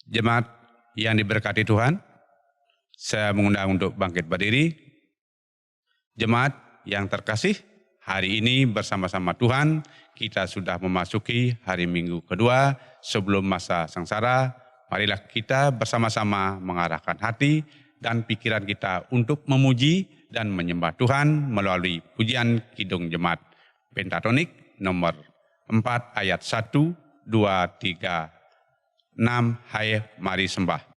Jemaat yang diberkati Tuhan, saya mengundang untuk bangkit berdiri. Jemaat yang terkasih, hari ini bersama-sama Tuhan kita sudah memasuki hari Minggu kedua sebelum masa sengsara. Marilah kita bersama-sama mengarahkan hati dan pikiran kita untuk memuji dan menyembah Tuhan melalui pujian Kidung Jemaat Pentatonik nomor 4 ayat 1, 2, 3, 6. Hai mari sembah.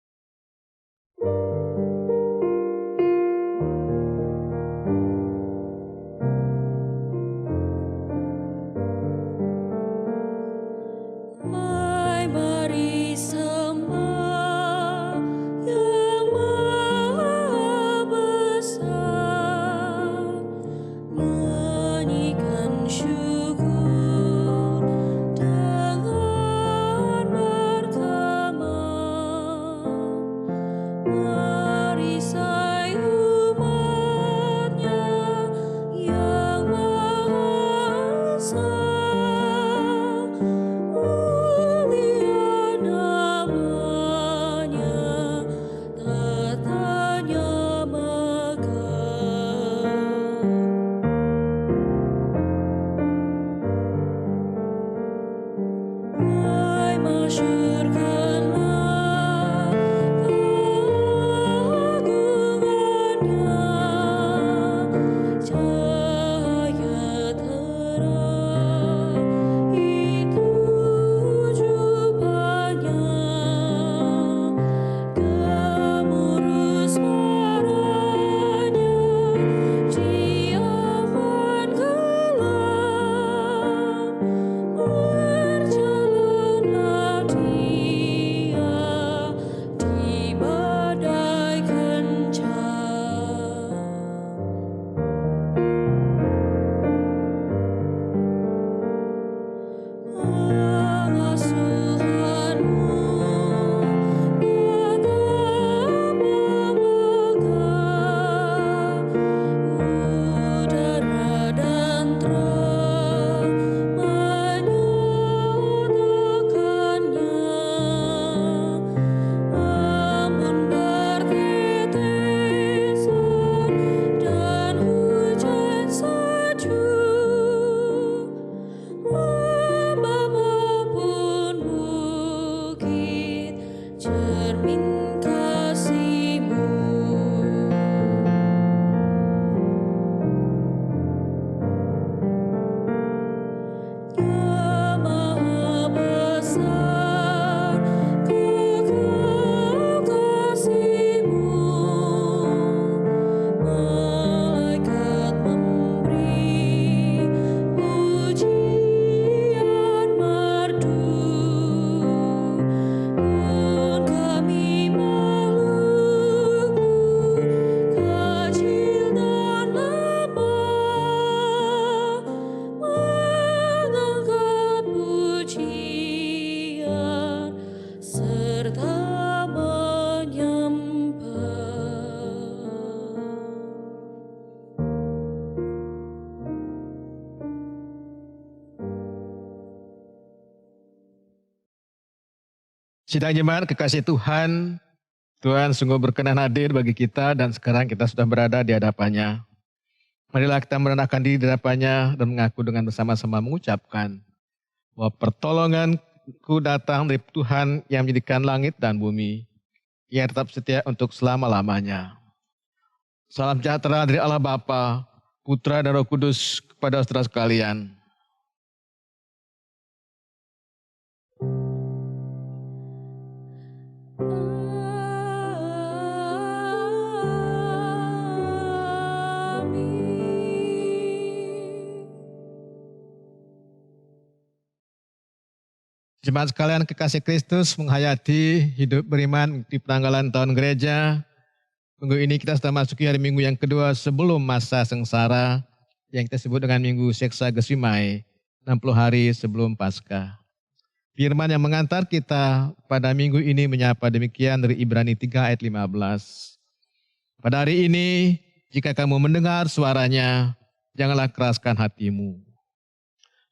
Sidang jemaat kekasih Tuhan, Tuhan sungguh berkenan hadir bagi kita dan sekarang kita sudah berada di hadapannya. Marilah kita merendahkan diri di hadapannya dan mengaku dengan bersama-sama mengucapkan bahwa pertolonganku datang dari Tuhan yang menjadikan langit dan bumi, yang tetap setia untuk selama-lamanya. Salam sejahtera dari Allah Bapa, Putra dan Roh Kudus kepada saudara sekalian. Jemaat sekalian kekasih Kristus menghayati hidup beriman di penanggalan tahun gereja. Minggu ini kita sudah masuki hari Minggu yang kedua sebelum masa sengsara yang kita sebut dengan Minggu Seksa Gesimai, 60 hari sebelum Paskah. Firman yang mengantar kita pada minggu ini menyapa demikian dari Ibrani 3 ayat 15. Pada hari ini, jika kamu mendengar suaranya, janganlah keraskan hatimu.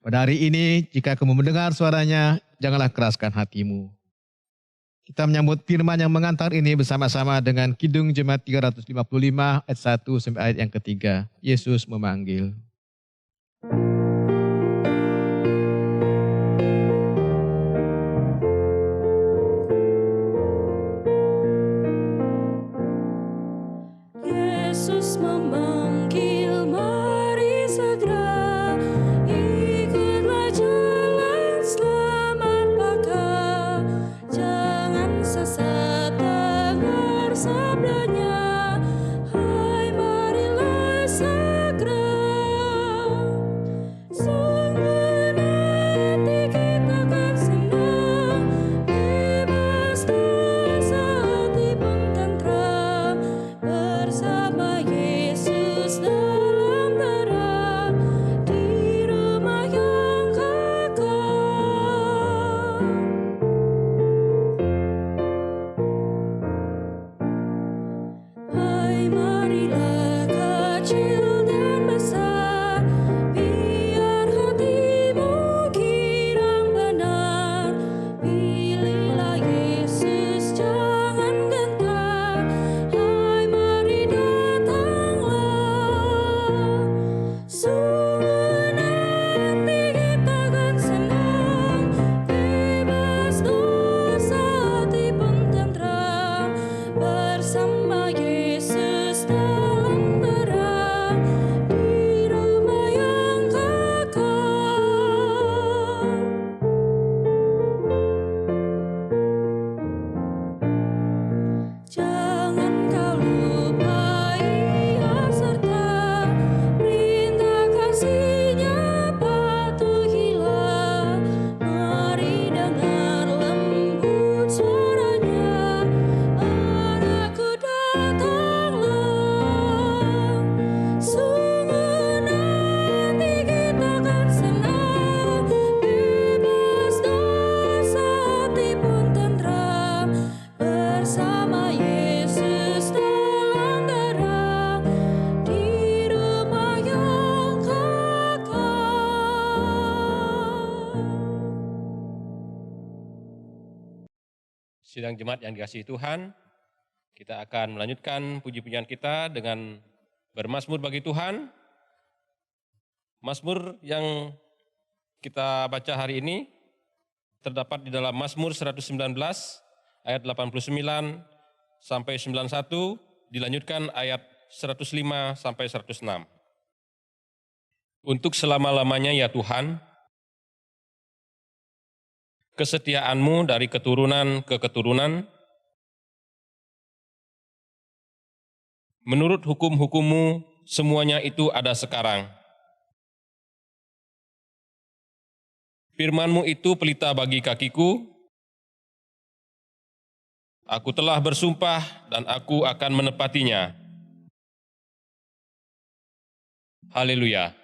Pada hari ini, jika kamu mendengar suaranya, janganlah keraskan hatimu. Kita menyambut firman yang mengantar ini bersama-sama dengan Kidung Jemaat 355 ayat 1 sampai ayat yang ketiga. Yesus memanggil. Yesus memanggil, mari segera ikutlah jalan selamat Bapa. Jangan sesat dengar sabdanya, hai marilah segera. Sungguh nanti kita akan senang, bebas dosa, hati pun tentram, bersama Yesus dalam terang, di rumah yang kekal. Hai marilah kecil dan besar, biar hatimu girang benar. Pilihlah Yesus, jangan gentar. Hai mari datanglah. Sungguh nanti kita akan senang, bebas dosa, hati pun tentram, bersama Yesus dalam terang, di rumah yang kekal. Jangan kau lupai serta perintah kasih-Nya, patuhilah. Mari dengar lembut suara-Nya, anakku datanglah. Sungguh nanti kita akan senang, bebas dosa, hati pun tentram, bersama Yesus dalam terang, di rumah yang kekal. Sidang jemaat yang dikasihi Tuhan, kita akan melanjutkan puji-pujian kita dengan bermazmur bagi Tuhan. Mazmur yang kita baca hari ini terdapat di dalam Mazmur 119 ayat 89 sampai 91, dilanjutkan ayat 105 sampai 106. Untuk selama-lamanya ya Tuhan, kesetiaan-Mu dari keturunan ke keturunan, menurut hukum-hukum-Mu semuanya itu ada sekarang. Firman-Mu itu pelita bagi kakiku, aku telah bersumpah dan aku akan menepatinya. Haleluya.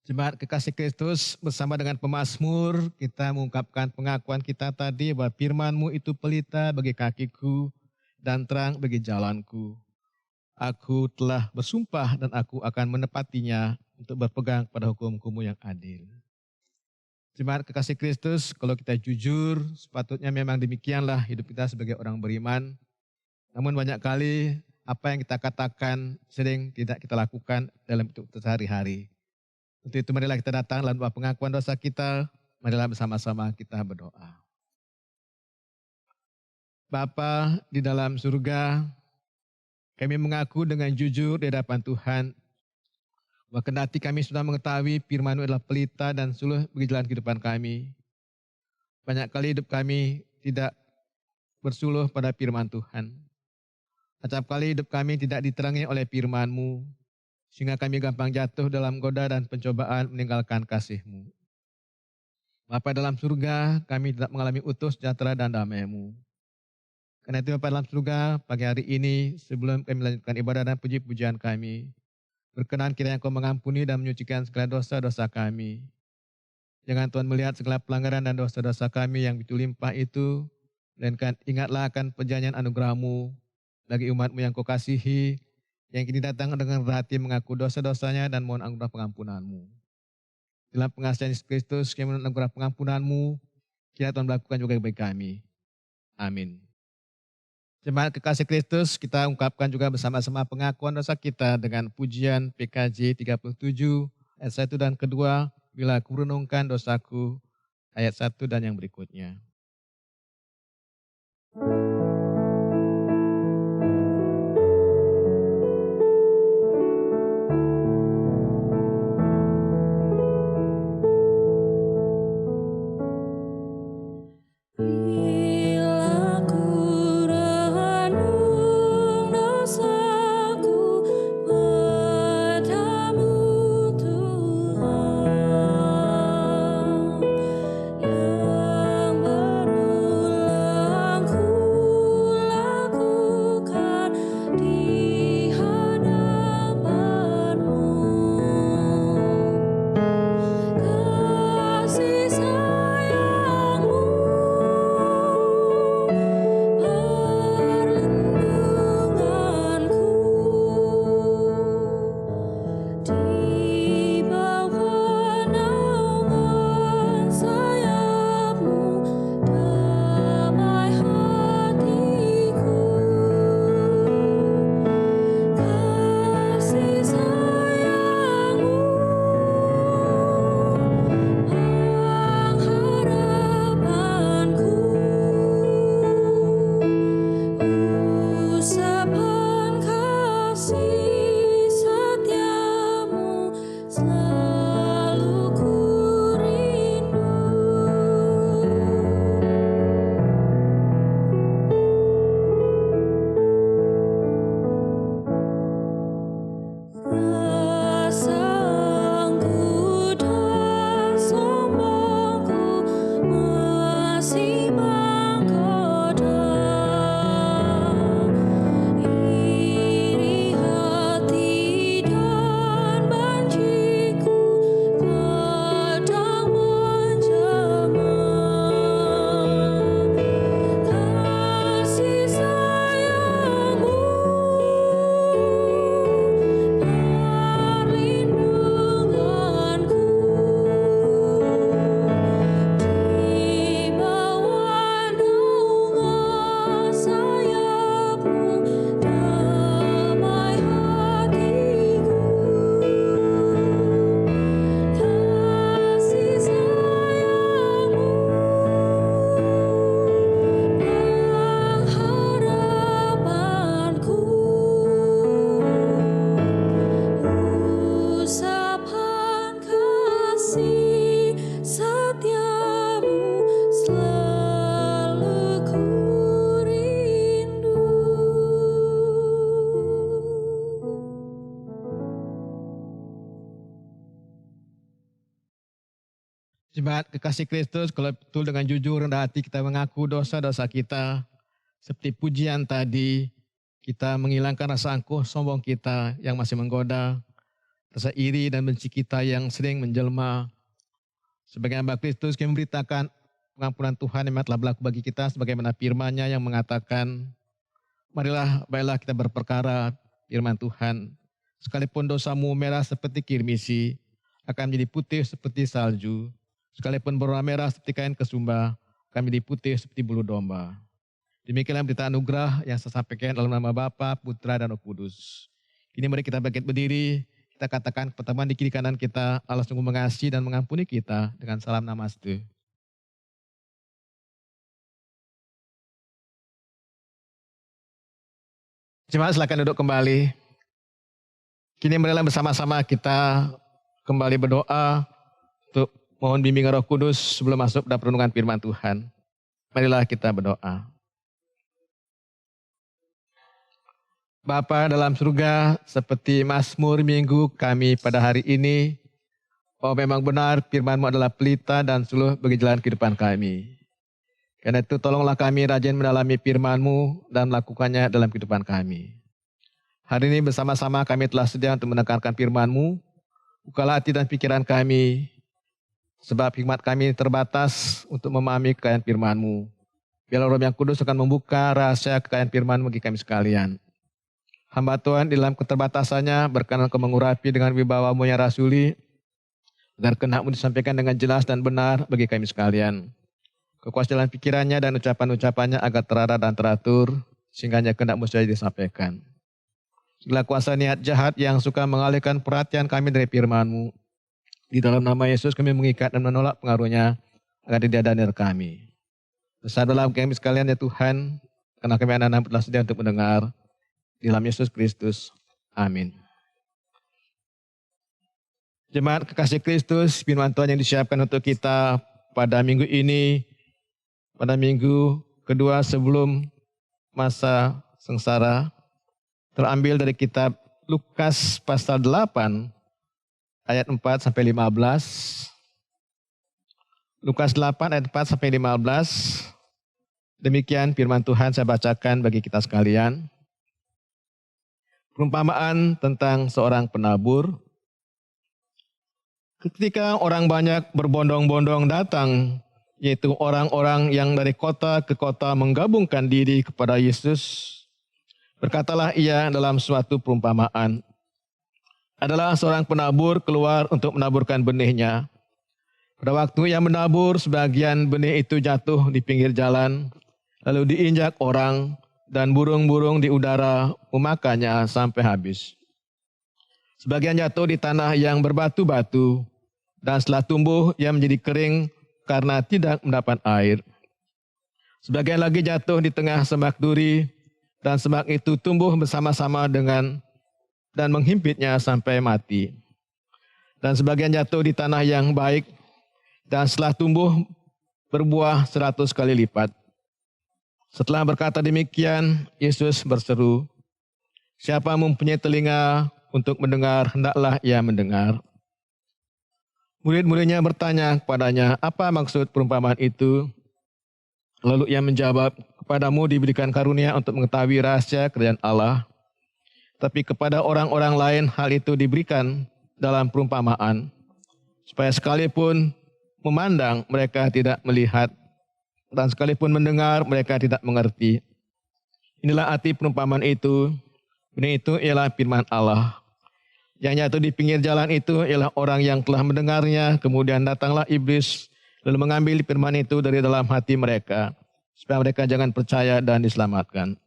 Jemaat kekasih Kristus, bersama dengan pemazmur kita mengungkapkan pengakuan kita tadi bahwa firman-Mu itu pelita bagi kakiku dan terang bagi jalanku. Aku telah bersumpah dan aku akan menepatinya untuk berpegang pada hukum-Mu yang adil. Jemaat kekasih Kristus, kalau kita jujur, sepatutnya memang demikianlah hidup kita sebagai orang beriman. Namun banyak kali apa yang kita katakan sering tidak kita lakukan dalam hidup sehari-hari. Untuk itu marilah kita datang dalam pengakuan dosa kita, marilah bersama-sama kita berdoa. Bapa di dalam surga, kami mengaku dengan jujur di hadapan Tuhan, bahwa kendati kami sudah mengetahui firman-Mu adalah pelita dan suluh bagi jalan kehidupan kami. Banyak kali hidup kami tidak bersuluh pada firman Tuhan. Acap kali hidup kami tidak diterangi oleh firman-Mu, sehingga kami gampang jatuh dalam goda dan pencobaan meninggalkan kasih-Mu. Bapa dalam surga, kami tidak mengalami utuh sejahtera dan damai-Mu. Karena itu Bapa dalam surga, pagi hari ini sebelum kami melanjutkan ibadah dan puji-pujian kami, berkenan kiranya Engkau mengampuni dan menyucikan segala dosa-dosa kami. Jangan Tuhan melihat segala pelanggaran dan dosa-dosa kami yang begitu limpah itu, melainkan ingatlah akan perjanjian anugerah-Mu bagi umat-Mu yang Kau kasihi, yang kini datang dengan berhati mengaku dosa-dosanya dan mohon anugerah pengampunan-Mu. Dalam pengasihan Yesus Kristus, kami mohon anugerah pengampunan-Mu, kiranya Tuhan melakukan juga bagi kami. Amin. Jemaat kekasih Kristus, kita ungkapkan juga bersama-sama pengakuan dosa kita dengan pujian PKJ 37 ayat 1 dan kedua, bila kurenungkan dosaku, ayat 1 dan yang berikutnya. Bila ku renung dosaku padamu Tuhan, yang berulang ku lakukan di hadapan-Mu. Kasih sayang-Mu perlindunganku, di bawah naungan sayap-Mu damai hatiku. Kasih sayang-Mu pengharapanku, usapan kasih setiamu selalu ku rindu. Rasa angkuh dan sombongku masih menggoda, iri hati dan benciku kadang menjelma. Kasih sayang-Mu perlindunganku, di bawah naungan sayap-Mu damai hatiku. Kasih sayang-Mu pengharapanku, usapan kasih setiamu selalu ku rindu. Jemaat kekasih Kristus, kalau betul dengan jujur rendah hati kita mengaku dosa-dosa kita, seperti pujian tadi, kita menghilangkan rasa angkuh sombong kita yang masih menggoda, rasa iri dan benci kita yang sering menjelma. Sebagai hamba Kristus, kami memberitakan pengampunan Tuhan yang telah berlaku bagi kita, sebagaimana firman-Nya yang mengatakan, marilah baiklah kita berperkara, firman Tuhan, sekalipun dosamu merah seperti kirmisi, akan menjadi putih seperti salju. Sekalipun berwarna merah seperti kain kesumba, akan menjadi putih seperti bulu domba. Demikianlah berita anugerah yang saya sampaikan dalam nama Bapa, Putra, dan Roh Kudus. Kini mari kita bangkit berdiri, kita katakan kepada teman di kiri kanan kita, Allah sungguh mengasihi dan mengampuni kita dengan salam namaste. Jemaat silakan duduk kembali. Kini marilah bersama-sama kita kembali berdoa untuk mohon bimbingan Roh Kudus sebelum masuk pada perenungan firman Tuhan. Marilah kita berdoa. Bapa dalam surga, seperti Mazmur minggu kami pada hari ini, oh memang benar firman-Mu adalah pelita dan suluh bagi jalan kehidupan kami. Karena itu tolonglah kami rajin mendalami firman-Mu dan melakukannya dalam kehidupan kami. Hari ini bersama-sama kami telah sedia untuk mendengarkan firman-Mu. Bukalah hati dan pikiran kami, sebab hikmat kami terbatas untuk memahami kekayaan firman-Mu. Biarlah Roh yang Kudus akan membuka rahasia kekayaan firman-Mu bagi kami sekalian. Hamba Tuhan di dalam keterbatasannya berkenan Kau mengurapi dengan wibawa-Mu yang rasuli, agar kehendak-Mu disampaikan dengan jelas dan benar bagi kami sekalian. kekuasaan pikirannya dan ucapan-ucapannya agar terarah dan teratur, sehingga hanya kehendak mustahil disampaikan. Segala kuasa niat jahat yang suka mengalihkan perhatian kami dari firman-Mu, di dalam nama Yesus kami mengikat dan menolak pengaruhnya, agar tidak ada dari kami. Besar dalam kami sekalian ya Tuhan, karena kami anak-anak telah sedia untuk mendengar, di dalam Yesus Kristus. Amin. Jemaat kekasih Kristus, firman Tuhan yang disiapkan untuk kita pada minggu ini, pada minggu kedua sebelum masa sengsara, terambil dari kitab Lukas pasal 8, ayat 4 sampai 15. Lukas 8 ayat 4 sampai 15. Demikian firman Tuhan saya bacakan bagi kita sekalian. Perumpamaan tentang seorang penabur. Ketika orang banyak berbondong-bondong datang, yaitu orang-orang yang dari kota ke kota menggabungkan diri kepada Yesus, berkatalah ia dalam suatu perumpamaan. Adalah seorang penabur keluar untuk menaburkan benihnya. Pada waktu ia menabur, sebagian benih itu jatuh di pinggir jalan, lalu diinjak orang, dan burung-burung di udara memakannya sampai habis. Sebagian jatuh di tanah yang berbatu-batu, dan setelah tumbuh ia menjadi kering karena tidak mendapat air. Sebagian lagi jatuh di tengah semak duri, dan semak itu tumbuh bersama-sama dengan dan menghimpitnya sampai mati. Dan sebagian jatuh di tanah yang baik, dan setelah tumbuh berbuah 100 kali lipat. Setelah berkata demikian, Yesus berseru, "Siapa mempunyai telinga untuk mendengar, hendaklah ia mendengar." Murid-muridnya bertanya kepadanya, "Apa maksud perumpamaan itu?" Lalu ia menjawab, "Kepadamu diberikan karunia untuk mengetahui rahasia kerajaan Allah, tapi kepada orang-orang lain hal itu diberikan dalam perumpamaan, supaya sekalipun memandang mereka tidak melihat, dan sekalipun mendengar mereka tidak mengerti. Inilah arti perumpamaan itu. Benih itu ialah firman Allah. Yang jatuh di pinggir jalan itu ialah orang yang telah mendengarnya, kemudian datanglah iblis, lalu mengambil firman itu dari dalam hati mereka, supaya mereka jangan percaya dan diselamatkan.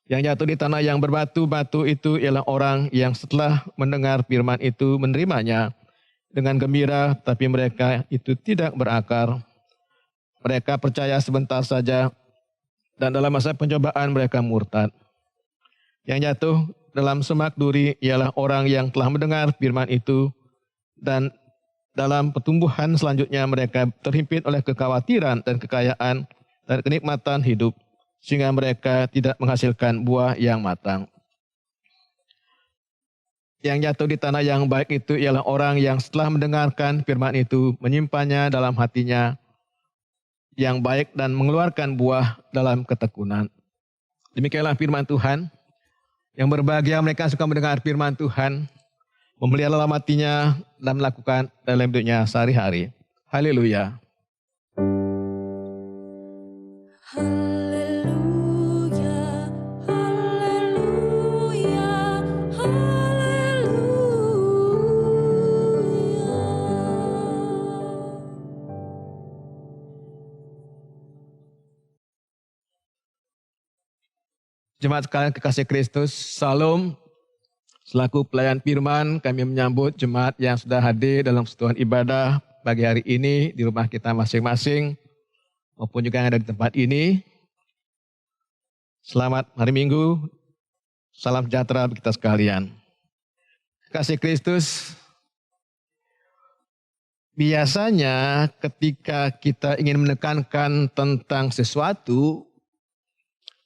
Yang jatuh di tanah yang berbatu-batu itu ialah orang yang setelah mendengar firman itu menerimanya dengan gembira, tapi mereka itu tidak berakar. Mereka percaya sebentar saja, dan dalam masa pencobaan mereka murtad. Yang jatuh dalam semak duri ialah orang yang telah mendengar firman itu, dan dalam pertumbuhan selanjutnya mereka terhimpit oleh kekhawatiran dan kekayaan dan kenikmatan hidup, sehingga mereka tidak menghasilkan buah yang matang. Yang jatuh di tanah yang baik itu ialah orang yang setelah mendengarkan firman itu menyimpannya dalam hatinya yang baik dan mengeluarkan buah dalam ketekunan. Demikianlah firman Tuhan. Yang berbahagia mereka suka mendengar firman Tuhan, memelihara dalam hatinya dan melakukan dalam hidupnya sehari-hari. Haleluya. Haleluya, haleluya, haleluya. Jemaat sekalian kekasih Kristus, Salam. Selaku pelayan firman, kami menyambut jemaat yang sudah hadir dalam persekutuan ibadah pagi hari ini di rumah kita masing-masing, maupun juga yang ada di tempat ini. Selamat hari Minggu, salam sejahtera bagi kita sekalian. Kekasih Kristus, biasanya ketika kita ingin menekankan tentang sesuatu,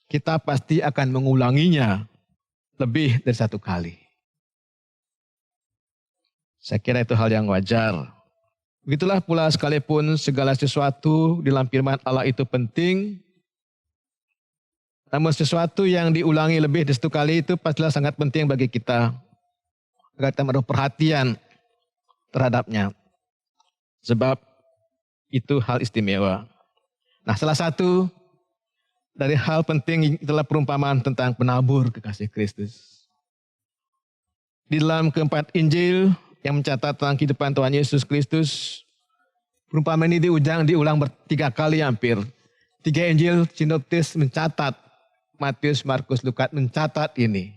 kita pasti akan mengulanginya lebih dari satu kali. Saya kira itu hal yang wajar. Begitulah pula sekalipun segala sesuatu di dalam firman Allah itu penting, namun sesuatu yang diulangi lebih dari satu kali itu pastilah sangat penting bagi kita, agar kita menaruh perhatian terhadapnya. Sebab itu hal istimewa. Nah, salah satu dari hal penting itulah perumpamaan tentang penabur kekasih Kristus. Di dalam keempat Injil yang mencatat tentang kehidupan Tuhan Yesus Kristus, Perumpamaan ini diulang 3 kali hampir. 3 Injil sinoptis mencatat, Matius, Markus, Lukas mencatat ini.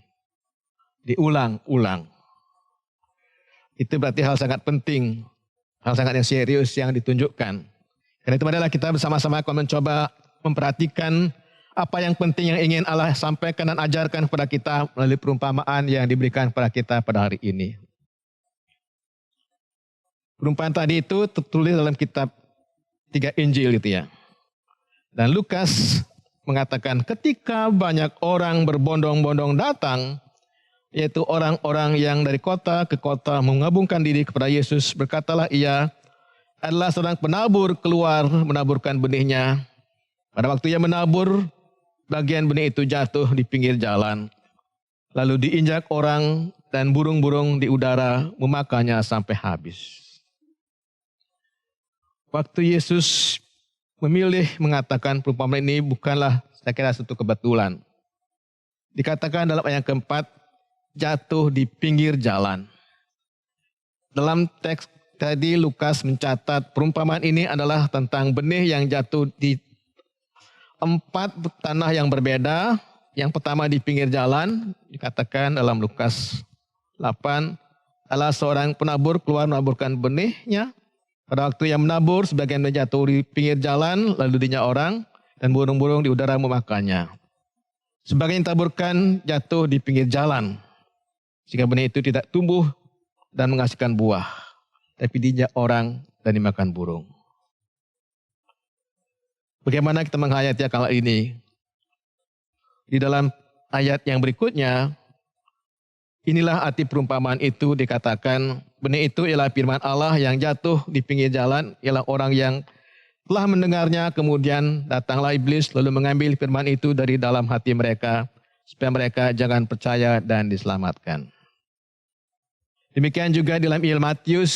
Diulang-ulang. Itu berarti hal sangat penting, hal sangat yang serius yang ditunjukkan. Karena itu marilah kita bersama-sama akan mencoba memperhatikan apa yang penting yang ingin Allah sampaikan dan ajarkan kepada kita melalui perumpamaan yang diberikan kepada kita pada hari ini. Perumpamaan tadi itu tertulis dalam kitab 3 Injil gitu ya. Dan Lukas mengatakan ketika banyak orang berbondong-bondong datang, yaitu orang-orang yang dari kota ke kota mengabungkan diri kepada Yesus, berkatalah ia adalah seorang penabur keluar menaburkan benihnya. Pada waktu ia menabur, bagian benih itu jatuh di pinggir jalan, lalu diinjak orang dan burung-burung di udara memakannya sampai habis. Waktu Yesus memilih mengatakan perumpamaan ini bukanlah saya kira satu kebetulan. Dikatakan dalam ayat keempat, jatuh di pinggir jalan. Dalam teks tadi Lukas mencatat perumpamaan ini adalah tentang benih yang jatuh di 4 tanah yang berbeda. Yang pertama di pinggir jalan, dikatakan dalam Lukas 8, adalah seorang penabur keluar menaburkan benihnya. Pada waktu yang menabur, sebagian jatuh di pinggir jalan, lalu dinya orang, dan burung-burung di udara memakannya. Sebagian ditaburkan jatuh di pinggir jalan, sehingga benih itu tidak tumbuh dan menghasilkan buah, tapi diinjak orang dan dimakan burung. Bagaimana kita menghayati akal ini? Di dalam ayat yang berikutnya, inilah arti perumpamaan itu dikatakan, benih itu ialah firman Allah yang jatuh di pinggir jalan, ialah orang yang telah mendengarnya, kemudian datanglah iblis lalu mengambil firman itu dari dalam hati mereka, supaya mereka jangan percaya dan diselamatkan. Demikian juga dalam Injil Matius,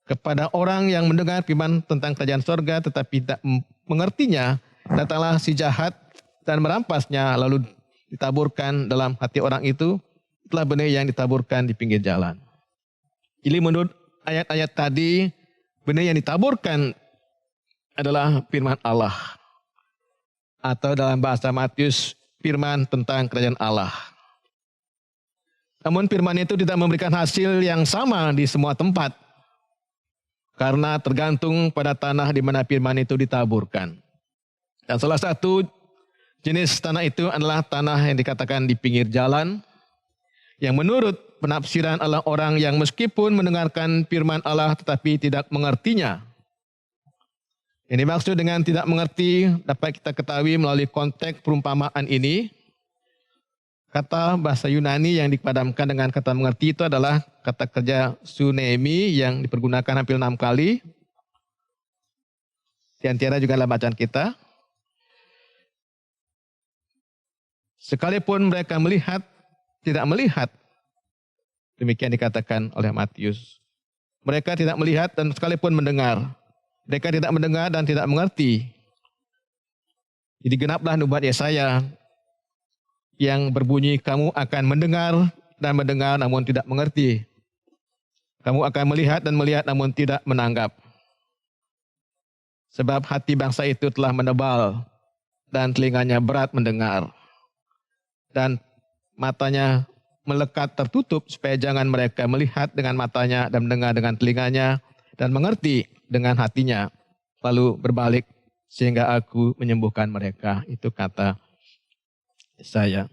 kepada orang yang mendengar firman tentang kerajaan sorga tetapi tidak mengertinya, datanglah si jahat dan merampasnya, lalu ditaburkan dalam hati orang itu, itulah benih yang ditaburkan di pinggir jalan. Jadi menurut ayat-ayat tadi, benih yang ditaburkan adalah firman Allah. Atau dalam bahasa Matius, firman tentang kerajaan Allah. Namun firman itu tidak memberikan hasil yang sama di semua tempat. Karena tergantung pada tanah di mana firman itu ditaburkan. Dan salah satu jenis tanah itu adalah tanah yang dikatakan di pinggir jalan, yang menurut penafsiran adalah orang yang meskipun mendengarkan firman Allah tetapi tidak mengertinya. Yang dimaksud dengan tidak mengerti dapat kita ketahui melalui konteks perumpamaan ini. Kata bahasa Yunani yang dipadamkan dengan kata mengerti itu adalah kata kerja sunemi yang dipergunakan hampir 6 kali. Di antara juga dalam bacaan kita. Sekalipun mereka melihat, tidak melihat. Demikian dikatakan oleh Matius. Mereka tidak melihat dan sekalipun mendengar. Mereka tidak mendengar dan tidak mengerti. Jadi genaplah nubuat Yesaya yang berbunyi, kamu akan mendengar dan mendengar namun tidak mengerti. Kamu akan melihat dan melihat namun tidak menanggap. Sebab hati bangsa itu telah menebal dan telinganya berat mendengar. Dan matanya melekat tertutup supaya jangan mereka melihat dengan matanya dan mendengar dengan telinganya dan mengerti dengan hatinya. Lalu berbalik sehingga aku menyembuhkan mereka. Itu kata saya.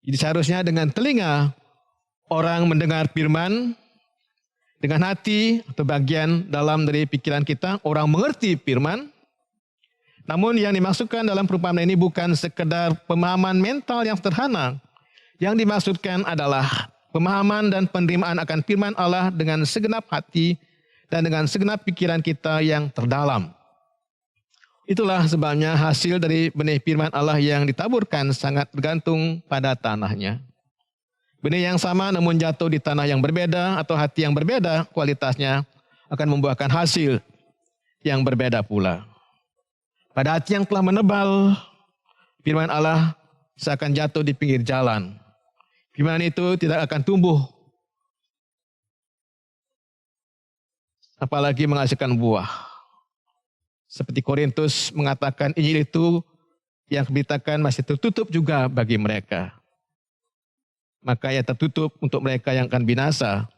Jadi seharusnya dengan telinga orang mendengar firman, dengan hati atau bagian dalam dari pikiran kita orang mengerti firman. Namun yang dimaksudkan dalam perumpamaan ini bukan sekedar pemahaman mental yang sederhana. Yang dimaksudkan adalah pemahaman dan penerimaan akan firman Allah dengan segenap hati dan dengan segenap pikiran kita yang terdalam. Itulah sebabnya hasil dari benih firman Allah yang ditaburkan sangat bergantung pada tanahnya. Benih yang sama namun jatuh di tanah yang berbeda atau hati yang berbeda kualitasnya akan membuahkan hasil yang berbeda pula. Pada hati yang telah menebal, firman Allah seakan jatuh di pinggir jalan. Firman itu tidak akan tumbuh apalagi menghasilkan buah. Seperti Korintus mengatakan Injil itu yang diberitakan masih tertutup juga bagi mereka. Maka ia tertutup untuk mereka yang akan binasa,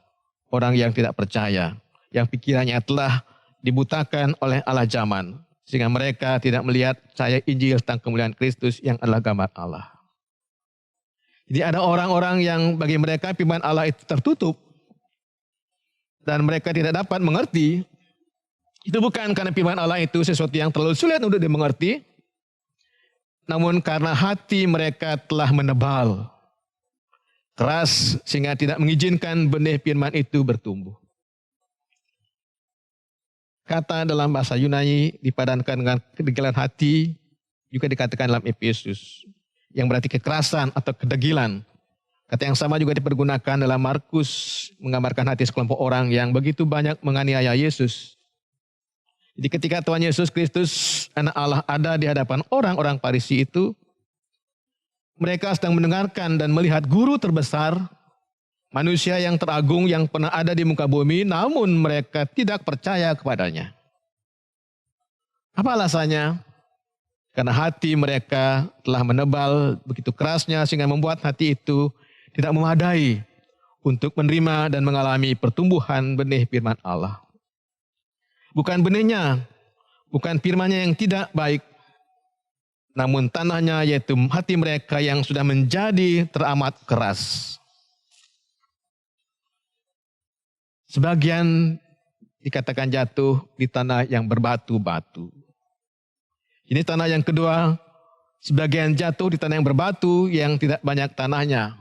orang yang tidak percaya, yang pikirannya telah dibutakan oleh Allah zaman, sehingga mereka tidak melihat cahaya Injil tentang kemuliaan Kristus yang adalah gambar Allah. Jadi ada orang-orang yang bagi mereka firman Allah itu tertutup, dan mereka tidak dapat mengerti. Itu bukan karena firman Allah itu sesuatu yang terlalu sulit untuk dimengerti, namun karena hati mereka telah menebal, keras, sehingga tidak mengizinkan benih firman itu bertumbuh. Kata dalam bahasa Yunani dipadankan dengan kedegilan hati, juga dikatakan dalam Efesus, yang berarti kekerasan atau kedegilan. Kata yang sama juga dipergunakan dalam Markus, menggambarkan hati sekelompok orang yang begitu banyak menganiaya Yesus. Jadi ketika Tuhan Yesus Kristus, Anak Allah, ada di hadapan orang-orang Farisi itu, mereka sedang mendengarkan dan melihat guru terbesar, manusia yang teragung yang pernah ada di muka bumi, namun mereka tidak percaya kepadanya. Apa alasannya? Karena hati mereka telah menebal begitu kerasnya sehingga membuat hati itu tidak memadai untuk menerima dan mengalami pertumbuhan benih firman Allah. Bukan benihnya, bukan firman-Nya yang tidak baik, namun tanahnya yaitu hati mereka yang sudah menjadi teramat keras. Sebagian dikatakan jatuh di tanah yang berbatu-batu. Ini tanah yang kedua, sebagian jatuh di tanah yang berbatu yang tidak banyak tanahnya.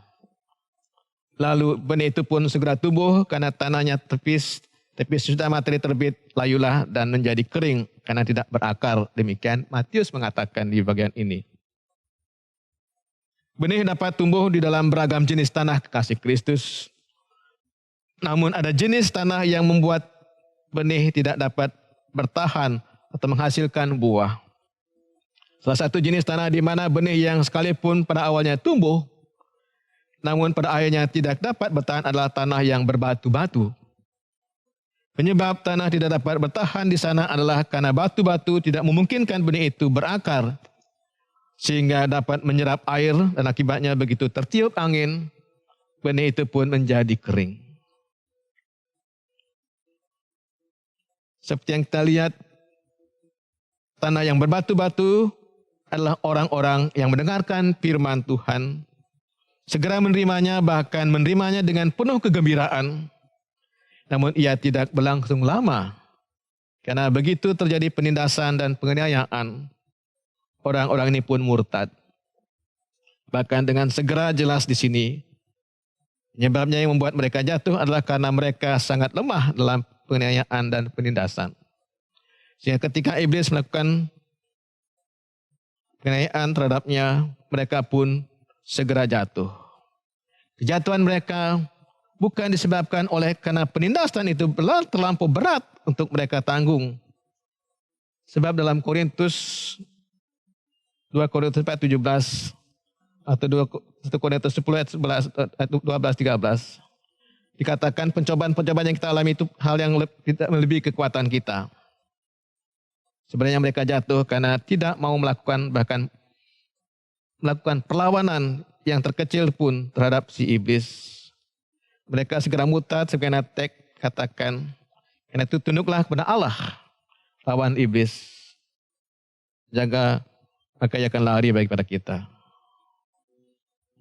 Lalu benih itu pun segera tumbuh karena tanahnya tepis, tapi sudah matahari terbit, layulah dan menjadi kering karena tidak berakar. Demikian Matius mengatakan di bagian ini. Benih dapat tumbuh di dalam beragam jenis tanah kekasih Kristus. Namun ada jenis tanah yang membuat benih tidak dapat bertahan atau menghasilkan buah. Salah satu jenis tanah di mana benih yang sekalipun pada awalnya tumbuh, namun pada akhirnya tidak dapat bertahan adalah tanah yang berbatu-batu. Penyebab tanah tidak dapat bertahan di sana adalah karena batu-batu tidak memungkinkan benih itu berakar, sehingga dapat menyerap air dan akibatnya begitu tertiup angin, benih itu pun menjadi kering. Seperti yang kita lihat, tanah yang berbatu-batu adalah orang-orang yang mendengarkan firman Tuhan, segera menerimanya, bahkan menerimanya dengan penuh kegembiraan. Namun ia tidak berlangsung lama, karena begitu terjadi penindasan dan penganiayaan, orang-orang ini pun murtad. Bahkan dengan segera jelas di sini, penyebabnya yang membuat mereka jatuh adalah karena mereka sangat lemah dalam penganiayaan dan penindasan. Sehingga ketika iblis melakukan penganiayaan terhadapnya, mereka pun segera jatuh. Kejatuhan mereka bukan disebabkan oleh karena penindasan itu terlampau berat untuk mereka tanggung. Sebab dalam Korintus 2 Korintus 4:17 atau 1 Korintus 10 ayat 12-13 dikatakan pencobaan-pencobaan yang kita alami itu hal yang tidak melebihi kekuatan kita. Sebenarnya mereka jatuh karena tidak mau melakukan perlawanan yang terkecil pun terhadap si iblis. Mereka segera murtad, sebagaimana teks katakan, karena itu tunduklah kepada Allah, lawan iblis. Jaga, maka ia akan lari daripada kita.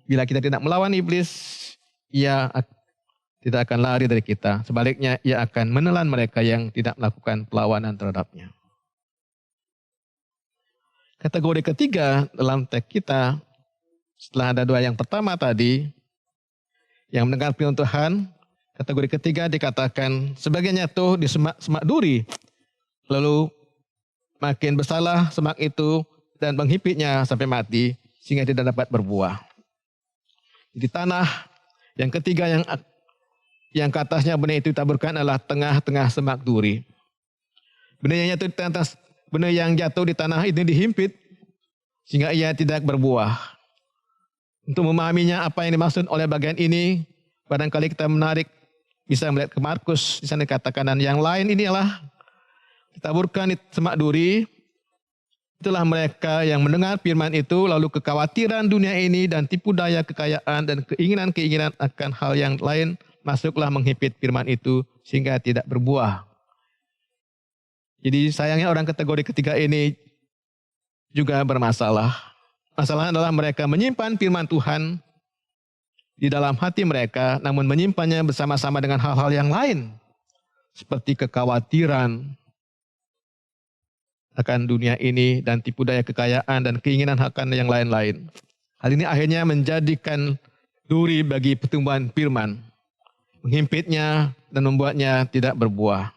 Bila kita tidak melawan iblis, ia tidak akan lari dari kita. Sebaliknya, ia akan menelan mereka yang tidak melakukan perlawanan terhadapnya. Kategori ketiga dalam teks kita, setelah ada dua yang pertama tadi, yang mendengar firman Tuhan, kategori ketiga dikatakan sebagian jatuh di semak duri, lalu makin bersalah semak itu dan menghipitnya sampai mati sehingga tidak dapat berbuah. Di tanah yang ketiga yang ke atasnya benih itu ditaburkan adalah tengah-tengah semak duri. Benih yang jatuh di tanah itu dihimpit sehingga ia tidak berbuah. Untuk memahaminya apa yang dimaksud oleh bagian ini, barangkali kita menarik bisa melihat ke Markus, di sana dikatakan, dan yang lain inilah ditaburkan di semak duri. Itulah mereka yang mendengar firman itu, lalu kekhawatiran dunia ini dan tipu daya kekayaan dan keinginan-keinginan akan hal yang lain masuklah menghimpit firman itu sehingga tidak berbuah. Jadi sayangnya orang kategori ketiga ini juga bermasalah. Masalahnya adalah mereka menyimpan firman Tuhan di dalam hati mereka, namun menyimpannya bersama-sama dengan hal-hal yang lain, seperti kekhawatiran akan dunia ini dan tipu daya kekayaan dan keinginan akan yang lain-lain. Hal ini akhirnya menjadikan duri bagi pertumbuhan firman, menghimpitnya dan membuatnya tidak berbuah.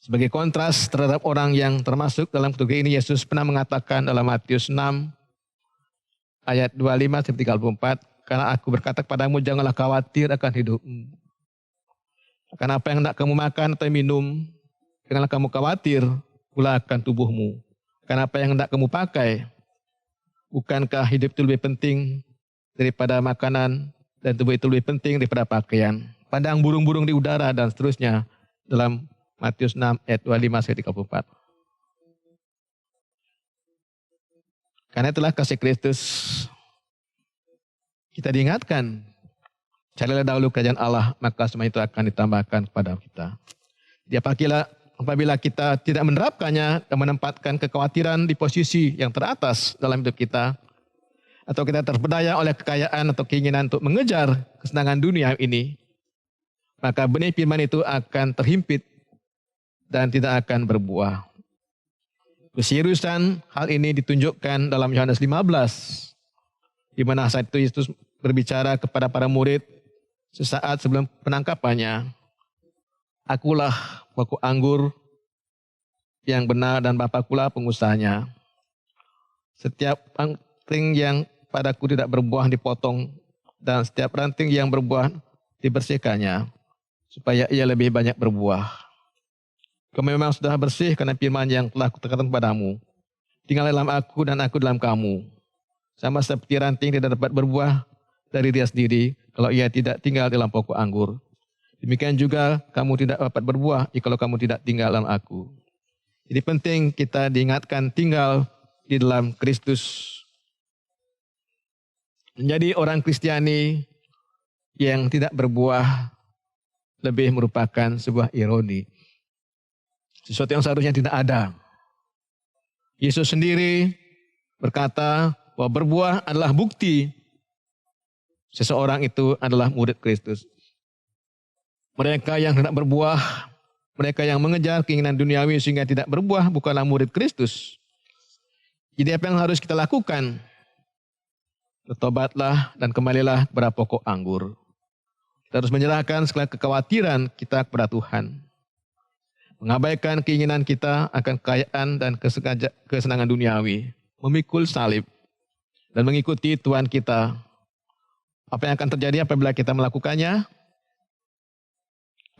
Sebagai kontras terhadap orang yang termasuk dalam kategori ini, Yesus pernah mengatakan dalam Matius 6 ayat 25-34, karena aku berkata kepadamu, janganlah khawatir akan hidupmu, akan apa yang hendak kamu makan atau minum. Janganlah kamu khawatir pula akan tubuhmu, akan apa yang hendak kamu pakai. Bukankah hidup itu lebih penting daripada makanan, dan tubuh itu lebih penting daripada pakaian? Pandang burung-burung di udara dan seterusnya dalam Matius 6 ayat 25-34. Karena itulah kasih Kristus kita diingatkan, carilah dahulu kerajaan Allah, maka semua itu akan ditambahkan kepada kita. Apabila kita tidak menerapkannya dan menempatkan kekhawatiran di posisi yang teratas dalam hidup kita, atau kita terpedaya oleh kekayaan atau keinginan untuk mengejar kesenangan dunia ini, maka benih firman itu akan terhimpit dan tidak akan berbuah. Keseriusan hal ini ditunjukkan dalam Yohanes 15, di mana saat itu Yesus berbicara kepada para murid sesaat sebelum penangkapannya, akulah pokok anggur yang benar dan Bapakulah pengusahanya. Setiap ranting yang padaku tidak berbuah dipotong, dan setiap ranting yang berbuah dibersihkannya, supaya ia lebih banyak berbuah. Kamu memang sudah bersih karena firman yang telah kutekankan kepadamu. Tinggal dalam aku dan aku dalam kamu. Sama seperti ranting tidak dapat berbuah dari dia sendiri kalau ia tidak tinggal dalam pokok anggur. Demikian juga kamu tidak dapat berbuah jika kamu tidak tinggal dalam aku. Jadi penting kita diingatkan tinggal di dalam Kristus. Menjadi orang Kristiani yang tidak berbuah lebih merupakan sebuah ironi. Sesuatu yang seharusnya tidak ada. Yesus sendiri berkata bahwa berbuah adalah bukti seseorang itu adalah murid Kristus. Mereka yang tidak berbuah, mereka yang mengejar keinginan duniawi sehingga tidak berbuah bukanlah murid Kristus. Jadi apa yang harus kita lakukan? Bertobatlah dan kembalilah kepada pokok anggur. Kita harus menyerahkan segala kekhawatiran kita kepada Tuhan. Mengabaikan keinginan kita akan kekayaan dan kesenangan duniawi. Memikul salib dan mengikuti Tuhan kita. Apa yang akan terjadi apabila kita melakukannya?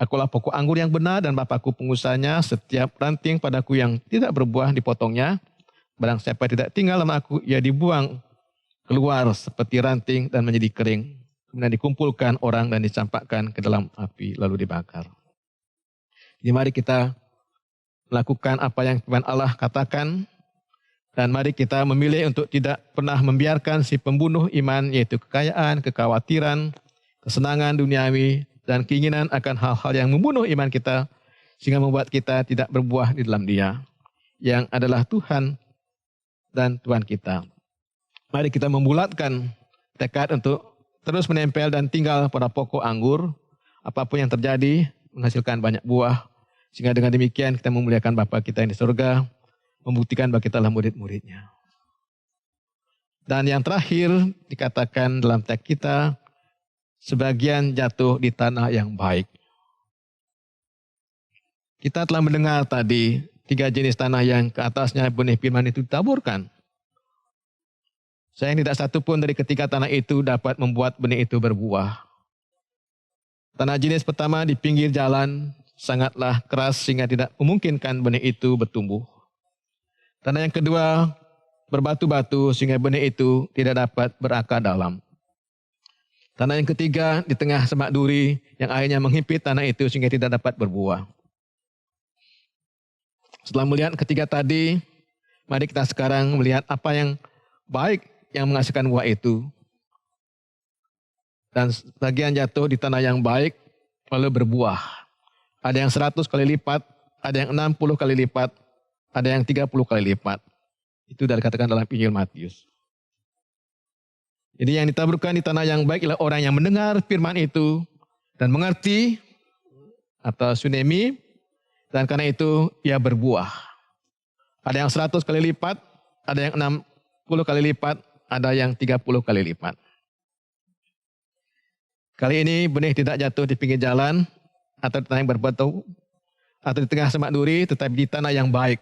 Akulah pokok anggur yang benar dan Bapakku pengusahanya. Setiap ranting padaku yang tidak berbuah dipotongnya. Barang siapa tidak tinggal dalam aku, ia dibuang keluar seperti ranting dan menjadi kering. Kemudian dikumpulkan orang dan dicampakkan ke dalam api lalu dibakar. Jadi mari kita melakukan apa yang Tuhan Allah katakan. Dan mari kita memilih untuk tidak pernah membiarkan si pembunuh iman, yaitu kekayaan, kekhawatiran, kesenangan duniawi, dan keinginan akan hal-hal yang membunuh iman kita, sehingga membuat kita tidak berbuah di dalam Dia, yang adalah Tuhan dan Tuhan kita. Mari kita membulatkan tekad untuk terus menempel dan tinggal pada pokok anggur, apapun yang terjadi, menghasilkan banyak buah, sehingga dengan demikian kita memuliakan Bapa kita yang di surga, membuktikan bahwa kita adalah murid-muridnya. Dan yang terakhir dikatakan dalam teks kita, sebagian jatuh di tanah yang baik. Kita telah mendengar tadi 3 jenis tanah yang ke atasnya benih firman itu ditaburkan. Sayang tidak satu pun dari ketiga tanah itu dapat membuat benih itu berbuah. Tanah jenis pertama di pinggir jalan sangatlah keras sehingga tidak memungkinkan benih itu bertumbuh. Tanah yang kedua berbatu-batu sehingga benih itu tidak dapat berakar dalam. Tanah yang ketiga di tengah semak duri yang akhirnya menghimpit tanah itu sehingga tidak dapat berbuah. Setelah melihat ketiga tadi, mari kita sekarang melihat apa yang baik yang menghasilkan buah itu. Dan bagian jatuh di tanah yang baik lalu berbuah. Ada yang 100 kali lipat, ada yang 60 kali lipat, ada yang 30 kali lipat. Itu sudah dikatakan dalam Injil Matius. Jadi yang ditaburkan di tanah yang baik ialah orang yang mendengar firman itu dan mengerti atau sunemi, dan karena itu ia berbuah. Ada yang 100 kali lipat, ada yang 60 kali lipat, ada yang 30 kali lipat. Kali ini benih tidak jatuh di pinggir jalan atau di tanah yang berbatu atau di tengah semak duri, tetapi di tanah yang baik.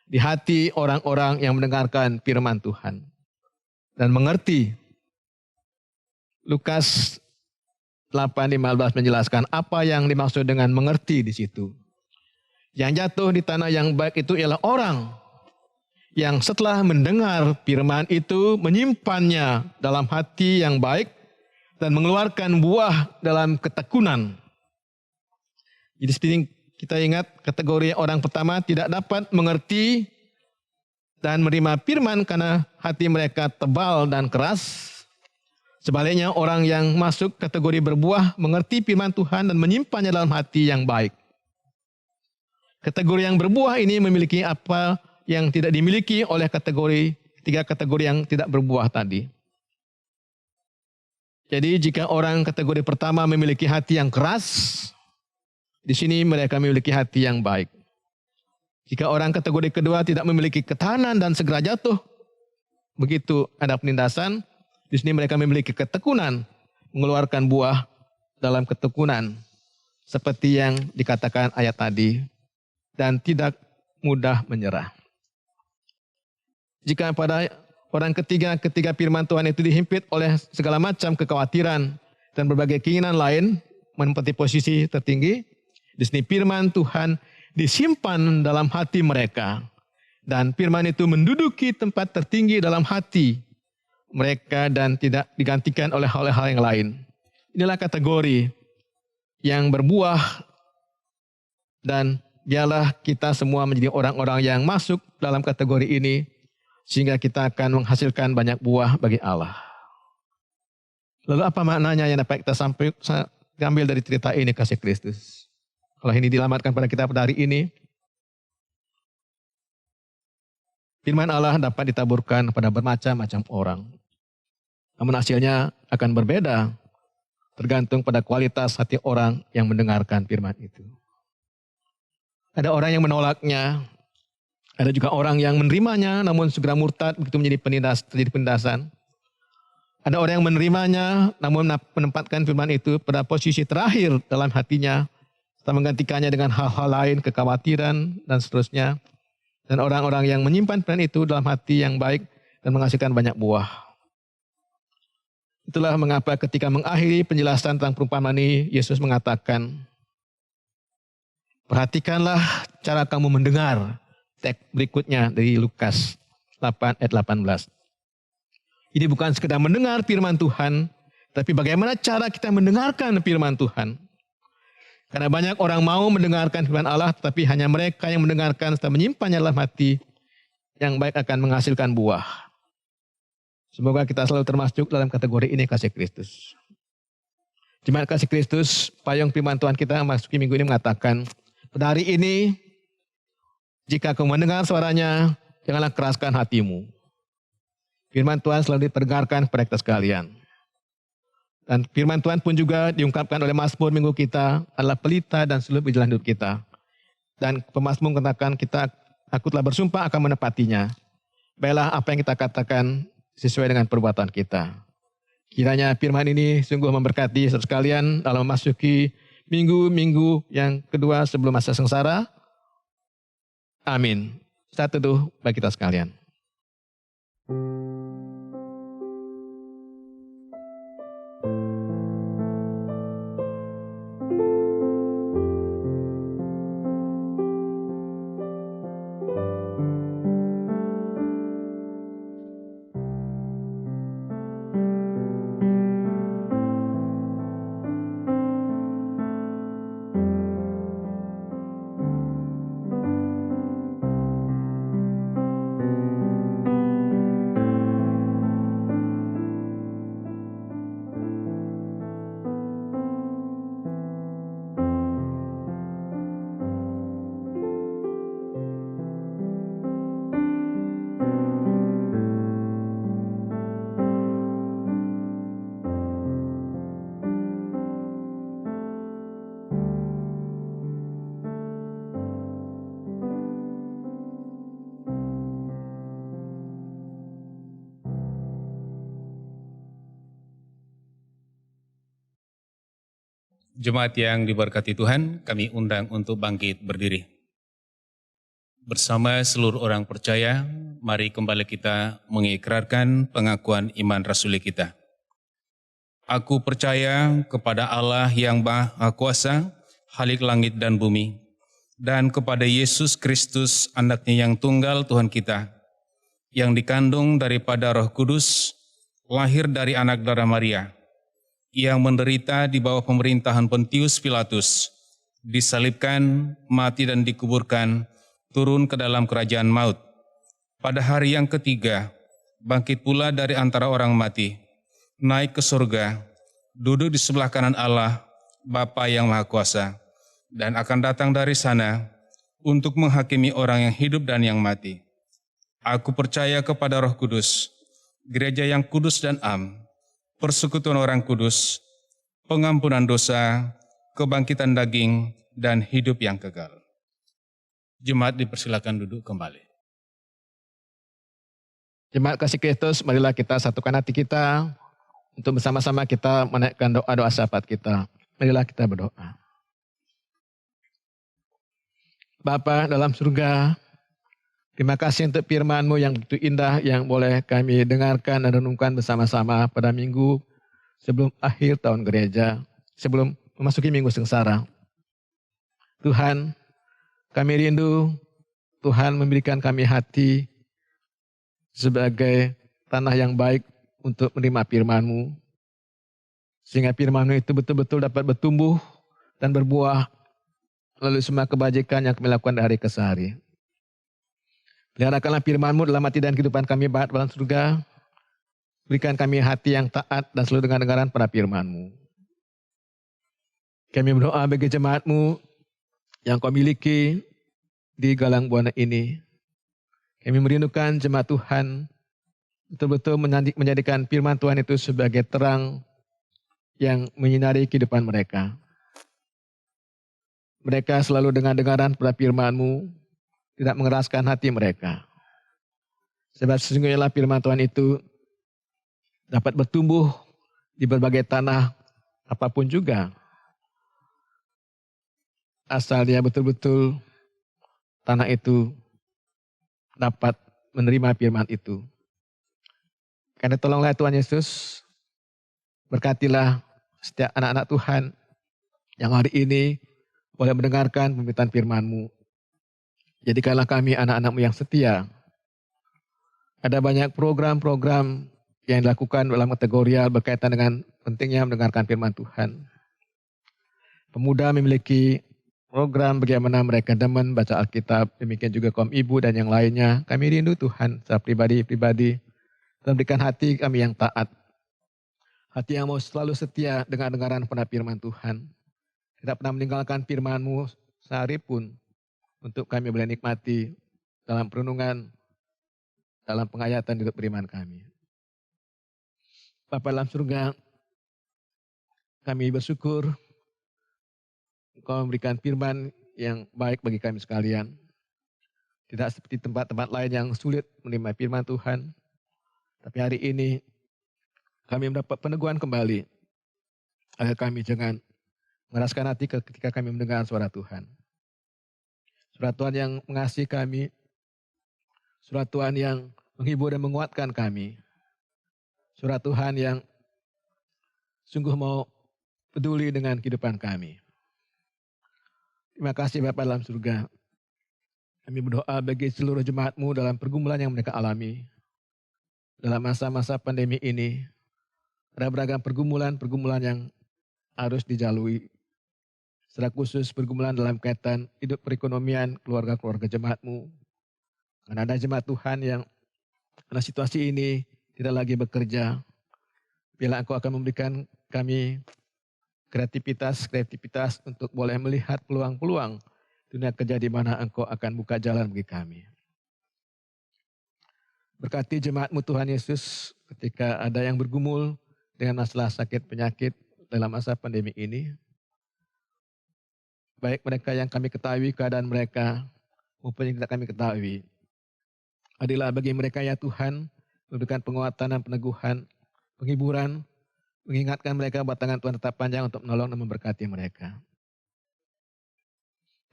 Di hati orang-orang yang mendengarkan firman Tuhan dan mengerti. Lukas 8:15 menjelaskan apa yang dimaksud dengan mengerti di situ. Yang jatuh di tanah yang baik itu ialah orang yang setelah mendengar firman itu menyimpannya dalam hati yang baik dan mengeluarkan buah dalam ketekunan. Jadi seperti kita ingat kategori orang pertama tidak dapat mengerti dan menerima firman karena hati mereka tebal dan keras. Sebaliknya orang yang masuk kategori berbuah mengerti firman Tuhan dan menyimpannya dalam hati yang baik. Kategori yang berbuah ini memiliki apa yang tidak dimiliki oleh tiga kategori yang tidak berbuah tadi. Jadi jika orang kategori pertama memiliki hati yang keras, di sini mereka memiliki hati yang baik. Jika orang kategori kedua tidak memiliki ketahanan dan segera jatuh, begitu ada penindasan, di sini mereka memiliki ketekunan, mengeluarkan buah dalam ketekunan, seperti yang dikatakan ayat tadi, dan tidak mudah menyerah. Jika pada orang ketiga, ketika firman Tuhan itu dihimpit oleh segala macam kekhawatiran dan berbagai keinginan lain, menempati posisi tertinggi, di sini firman Tuhan disimpan dalam hati mereka. Dan firman itu menduduki tempat tertinggi dalam hati mereka dan tidak digantikan oleh hal-hal yang lain. Inilah kategori yang berbuah, dan biarlah kita semua menjadi orang-orang yang masuk dalam kategori ini, sehingga kita akan menghasilkan banyak buah bagi Allah. Lalu apa maknanya yang dapat kita ambil dari cerita ini, kasih Kristus? Kalau ini dilamatkan pada kita pada hari ini, firman Allah dapat ditaburkan pada bermacam-macam orang. Namun hasilnya akan berbeda, tergantung pada kualitas hati orang yang mendengarkan firman itu. Ada orang yang menolaknya, ada juga orang yang menerimanya namun segera murtad begitu terjadi penindasan. Ada orang yang menerimanya namun menempatkan firman itu pada posisi terakhir dalam hatinya, serta menggantikannya dengan hal-hal lain, kekhawatiran dan seterusnya. Dan orang-orang yang menyimpan firman itu dalam hati yang baik dan menghasilkan banyak buah. Itulah mengapa ketika mengakhiri penjelasan tentang perumpamaan ini, Yesus mengatakan, perhatikanlah cara kamu mendengar. Teks berikutnya dari Lukas 8 ayat 18. Ini bukan sekedar mendengar firman Tuhan, tapi bagaimana cara kita mendengarkan firman Tuhan. Karena banyak orang mau mendengarkan firman Allah, tetapi hanya mereka yang mendengarkan serta menyimpannya dalam hati yang baik akan menghasilkan buah. Semoga kita selalu termasuk dalam kategori ini, kasih Kristus. Jemaat kasih Kristus, payung firman Tuhan kita masuki minggu ini mengatakan, pada hari ini, jika kamu mendengar suaranya, janganlah keraskan hatimu. Firman Tuhan selalu diperdengarkan kepada kita sekalian. Dan firman Tuhan pun juga diungkapkan oleh Mazmur minggu kita adalah pelita dan seluruh jalan hidup kita. Dan pemazmur mengatakan aku telah bersumpah akan menepatinya. Baiklah apa yang kita katakan sesuai dengan perbuatan kita. Kiranya firman ini sungguh memberkati saudara sekalian dalam memasuki minggu-minggu yang kedua sebelum masa sengsara. Amin. Kita teduh bagi kita sekalian. Jemaat yang diberkati Tuhan, kami undang untuk bangkit berdiri. Bersama seluruh orang percaya, mari kembali kita mengikrarkan pengakuan iman rasuli kita. Aku percaya kepada Allah yang Maha Kuasa, Khalik langit dan bumi, dan kepada Yesus Kristus, anaknya yang tunggal Tuhan kita, yang dikandung daripada Roh Kudus, lahir dari anak darah Maria, yang menderita di bawah pemerintahan Pontius Pilatus, disalibkan, mati dan dikuburkan, turun ke dalam kerajaan maut. Pada hari yang ketiga, bangkit pula dari antara orang mati, naik ke surga, duduk di sebelah kanan Allah, Bapa yang Maha Kuasa, dan akan datang dari sana untuk menghakimi orang yang hidup dan yang mati. Aku percaya kepada Roh Kudus, gereja yang kudus dan am, persekutuan orang kudus, pengampunan dosa, kebangkitan daging, dan hidup yang kekal. Jemaat dipersilakan duduk kembali. Jemaat kasih Kristus, marilah kita satukan hati kita untuk bersama-sama kita menaikkan doa-doa syafaat kita. Marilah kita berdoa. Bapa dalam surga, terima kasih untuk firman-Mu yang begitu indah yang boleh kami dengarkan dan renungkan bersama-sama pada minggu sebelum akhir tahun gereja, sebelum memasuki minggu sengsara. Tuhan, kami rindu Tuhan memberikan kami hati sebagai tanah yang baik untuk menerima firman-Mu, sehingga firman-Mu itu betul-betul dapat bertumbuh dan berbuah melalui semua kebajikan yang kami lakukan dari hari ke hari. Peliharakanlah firman-Mu dalam hati dan kehidupan kami Bapa dalam surga. Berikan kami hati yang taat dan selalu dengar-dengaran pada firman-Mu. Kami berdoa bagi jemaat-Mu yang Kau miliki di Galang Buana ini. Kami merindukan jemaat Tuhan betul-betul menjadikan firman Tuhan itu sebagai terang yang menyinari kehidupan mereka. Mereka selalu dengar-dengaran pada firman-Mu, tidak mengeraskan hati mereka. Sebab sesungguhnya firman Tuhan itu dapat bertumbuh di berbagai tanah apapun juga. Asal dia betul-betul tanah itu dapat menerima firman itu. Karena tolonglah Tuhan Yesus, berkatilah setiap anak-anak Tuhan yang hari ini boleh mendengarkan pemberitaan firman-Mu. Jadikanlah kami anak-anak-Mu yang setia. Ada banyak program-program yang dilakukan dalam kategorial berkaitan dengan pentingnya mendengarkan firman Tuhan. Pemuda memiliki program bagaimana mereka demen baca Alkitab, demikian juga kaum ibu dan yang lainnya. Kami rindu Tuhan secara pribadi-pribadi dan berikan hati kami yang taat. Hati yang mau selalu setia dengar-dengaran pada firman Tuhan. Tidak pernah meninggalkan firman-Mu sehari pun untuk kami boleh nikmati dalam perenungan, dalam penghayatan hidup beriman kami. Bapa dalam surga, kami bersyukur Engkau memberikan firman yang baik bagi kami sekalian. Tidak seperti tempat-tempat lain yang sulit menerima firman Tuhan. Tapi hari ini kami mendapat peneguhan kembali agar kami jangan mengeraskan hati ketika kami mendengar suara Tuhan. Suara Tuhan yang mengasihi kami, suara Tuhan yang menghibur dan menguatkan kami. Suara Tuhan yang sungguh mau peduli dengan kehidupan kami. Terima kasih Bapa dalam surga. Kami berdoa bagi seluruh jemaat-Mu dalam pergumulan yang mereka alami. Dalam masa-masa pandemi ini, ada beragam pergumulan yang harus dijalui. Secara khusus pergumulan dalam kaitan hidup perekonomian keluarga-keluarga jemaat-Mu. Karena ada jemaat Tuhan yang karena situasi ini tidak lagi bekerja. Bila Engkau akan memberikan kami kreativitas untuk boleh melihat peluang-peluang dunia kerja di mana Engkau akan buka jalan bagi kami. Berkati jemaat-Mu Tuhan Yesus ketika ada yang bergumul dengan masalah sakit penyakit dalam masa pandemi ini. Baik mereka yang kami ketahui keadaan mereka maupun yang tidak kami ketahui. Adillah bagi mereka ya Tuhan, memberikan penguatan dan peneguhan, penghiburan, mengingatkan mereka bahwa tangan Tuhan tetap panjang untuk menolong dan memberkati mereka.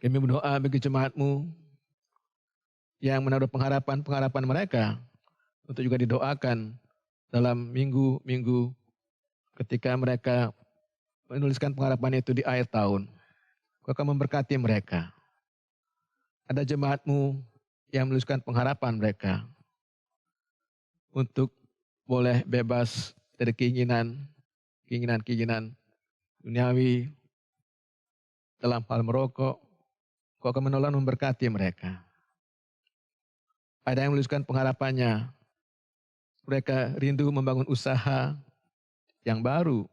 Kami berdoa bagi jemaat-Mu yang menaruh pengharapan-pengharapan mereka untuk juga didoakan dalam minggu-minggu ketika mereka menuliskan pengharapan itu di akhir tahun. Kau akan memberkati mereka. Ada jemaat-Mu yang menuliskan pengharapan mereka untuk boleh bebas dari keinginan duniawi dalam hal merokok. Kau akan menolong memberkati mereka. Ada yang menuliskan pengharapannya. Mereka rindu membangun usaha yang baru.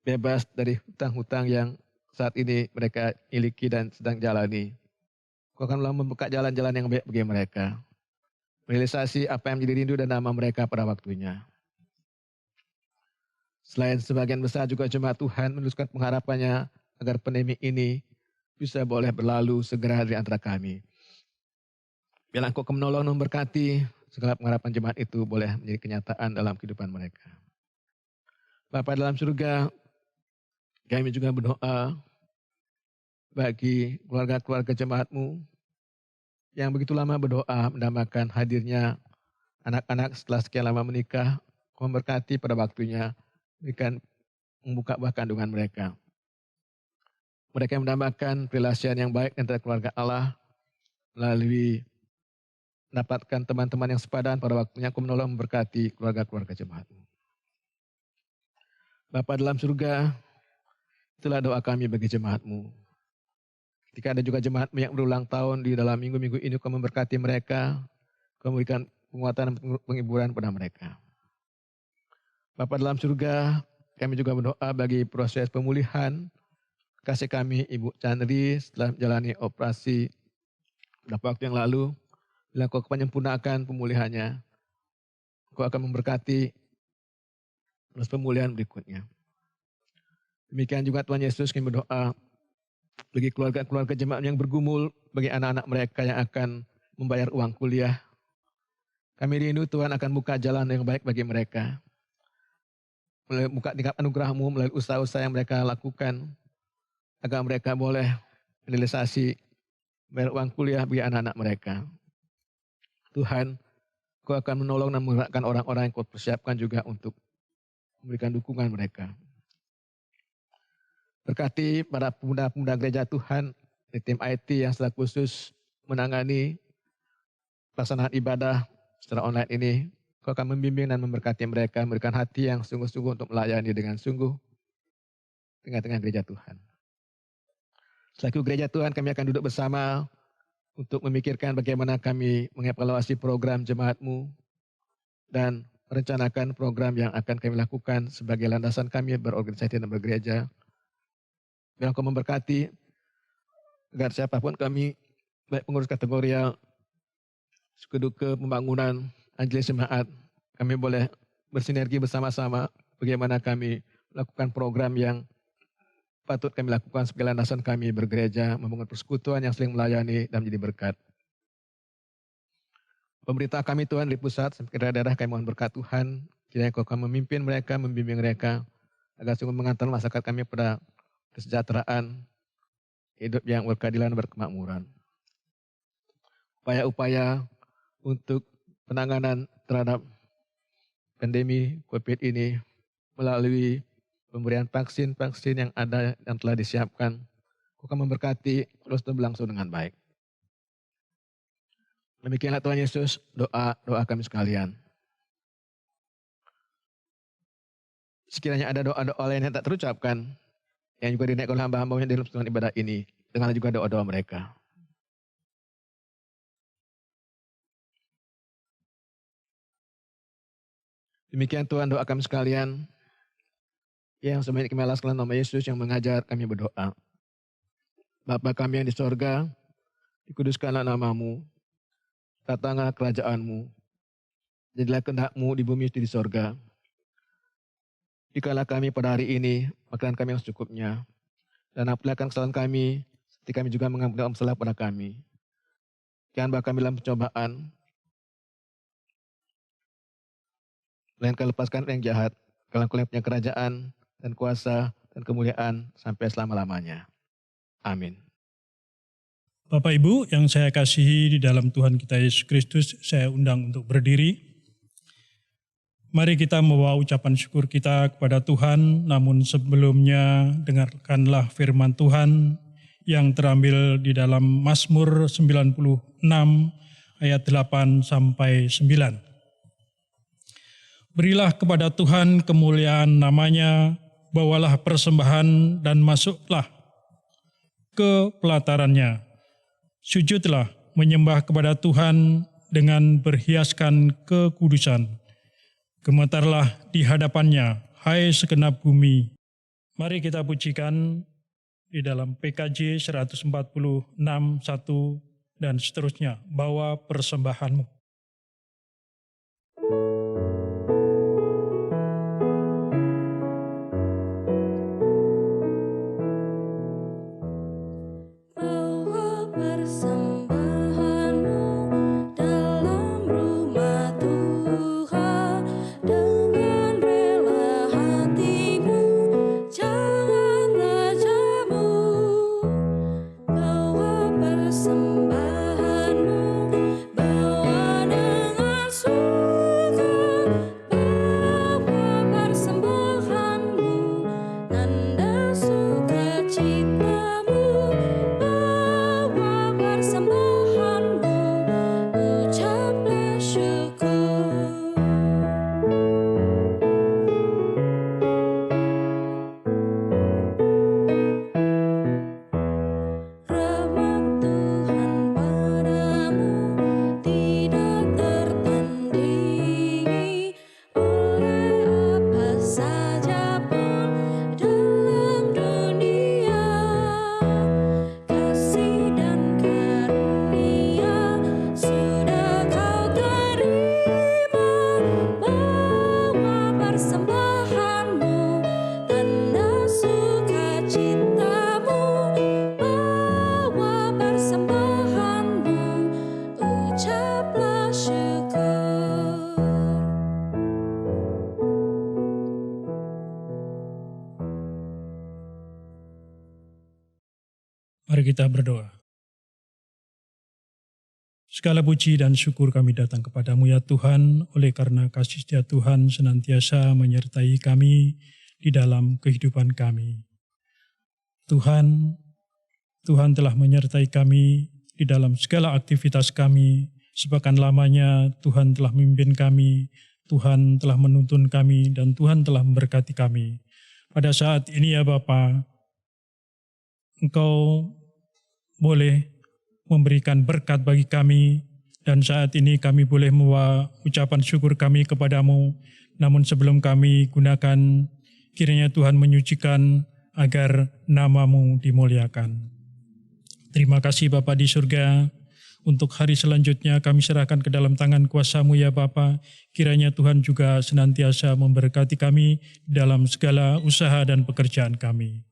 Bebas dari hutang-hutang yang saat ini mereka miliki dan sedang jalani. Kau akan membuka jalan-jalan yang baik bagi mereka. Realisasi apa yang menjadi rindu dan nama mereka pada waktunya. Selain sebagian besar juga jemaat Tuhan menuliskan pengharapannya agar pandemi ini bisa boleh berlalu segera di antara kami. Biarlah Engkau menolong dan memberkati segala pengharapan jemaat itu boleh menjadi kenyataan dalam kehidupan mereka. Bapa dalam surga, kami juga berdoa bagi keluarga-keluarga jemaat-Mu yang begitu lama berdoa mendambakan hadirnya anak-anak setelah sekian lama menikah. Kau memberkati pada waktunya, berikan membuka buah kandungan mereka. Mereka yang mendambakan perelasian yang baik antara keluarga Allah melalui mendapatkan teman-teman yang sepadan pada waktunya. Kau menolong memberkati keluarga-keluarga jemaat-Mu. Bapa dalam surga, itulah doa kami bagi jemaat-Mu. Ketika ada juga jemaat-Mu yang berulang tahun di dalam minggu-minggu ini, Kau memberkati mereka, Kau memberikan penguatan dan penghiburan pada mereka. Bapa dalam surga, kami juga berdoa bagi proses pemulihan kasih kami Ibu Chandri setelah menjalani operasi beberapa waktu yang lalu. Bila Kau menyempurnakan pemulihannya, Kau akan memberkati proses pemulihan berikutnya. Demikian juga Tuhan Yesus, kami berdoa bagi keluarga-keluarga jemaat yang bergumul, bagi anak-anak mereka yang akan membayar uang kuliah. Kami rindu Tuhan akan buka jalan yang baik bagi mereka. Buka tingkap anugerah-Mu melalui usaha-usaha yang mereka lakukan, agar mereka boleh realisasi bayar uang kuliah bagi anak-anak mereka. Tuhan, Kau akan menolong dan menggerakkan orang-orang yang Kau persiapkan juga untuk memberikan dukungan mereka. Berkati para pemuda-pemuda gereja Tuhan di tim IT yang secara khusus menangani pelaksanaan ibadah secara online ini. Kau akan membimbing dan memberkati mereka, memberikan hati yang sungguh-sungguh untuk melayani dengan sungguh tengah-tengah gereja Tuhan. Selaku gereja Tuhan, kami akan duduk bersama untuk memikirkan bagaimana kami mengevaluasi program jemaat-Mu dan merencanakan program yang akan kami lakukan sebagai landasan kami berorganisasi dan bergereja. Biar Kau memberkati agar siapapun kami, baik pengurus kategorial, suku duka, pembangunan, majelis jemaat, kami boleh bersinergi bersama-sama bagaimana kami melakukan program yang patut kami lakukan sebagai landasan kami bergereja, membangun persekutuan yang saling melayani dan menjadi berkat. Pemerintah kami Tuhan di pusat sampai ke daerah, kami mohon berkat Tuhan, kiranya Kau akan memimpin mereka, membimbing mereka, agar sungguh mengantar masyarakat kami pada kesejahteraan, hidup yang berkeadilan dan berkemakmuran. Upaya-upaya untuk penanganan terhadap pandemi COVID ini melalui pemberian vaksin-vaksin yang ada dan telah disiapkan, Kau akan memberkati terus berlangsung dengan baik. Demikianlah Tuhan Yesus, doa kami sekalian. Sekiranya ada doa-doa lain yang tak terucapkan, yang juga dinaikkan oleh hamba-hambanya dalam persembahan ibadah ini, dengarlah juga doa-doa mereka. Demikian Tuhan doa kami sekalian, yang sebanyak kami alaskan nama Yesus yang mengajar kami berdoa. Bapa kami yang di sorga, dikuduskanlah nama-Mu, datanglah kerajaan-Mu, jadilah kehendak-Mu di bumi seperti di sorga. Berikanlah kami pada hari ini makanan kami yang secukupnya, dan ampunilah kesalahan kami, seperti kami juga mengampuni orang bersalah pada kami. Jangan bawa kami dalam pencobaan, melainkan lepaskan yang jahat. Kalian punya kerajaan dan kuasa dan kemuliaan sampai selama-lamanya. Amin. Bapak Ibu yang saya kasihi di dalam Tuhan kita Yesus Kristus, saya undang untuk berdiri. Mari kita membawa ucapan syukur kita kepada Tuhan, namun sebelumnya dengarkanlah firman Tuhan yang terambil di dalam Mazmur 96 ayat 8 sampai 9. Berilah kepada Tuhan kemuliaan namanya, bawalah persembahan dan masuklah ke pelatarannya. Sujudlah menyembah kepada Tuhan dengan berhiaskan kekudusan. Gemetarlah di hadapannya, hai segenap bumi. Mari kita pujikan di dalam PKJ 146, 1 dan seterusnya. Bawa persembahanmu. Mari kita berdoa. Segala puji dan syukur kami datang kepadamu ya Tuhan, oleh karena kasih setia Tuhan senantiasa menyertai kami di dalam kehidupan kami. Tuhan telah menyertai kami di dalam segala aktivitas kami, sepekan lamanya Tuhan telah memimpin kami, Tuhan telah menuntun kami, dan Tuhan telah memberkati kami. Pada saat ini ya Bapa, Engkau boleh memberikan berkat bagi kami, dan saat ini kami boleh membawa ucapan syukur kami kepadamu. Namun sebelum kami gunakan, kiranya Tuhan menyucikan agar namamu dimuliakan. Terima kasih Bapa di surga, untuk hari selanjutnya kami serahkan ke dalam tangan kuasa-Mu ya Bapa. Kiranya Tuhan juga senantiasa memberkati kami dalam segala usaha dan pekerjaan kami.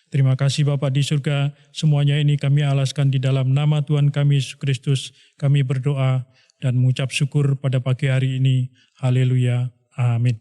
Terima kasih Bapa di surga, semuanya ini kami alaskan di dalam nama Tuhan kami Yesus Kristus. Kami berdoa dan mengucap syukur pada pagi hari ini. Haleluya. Amin.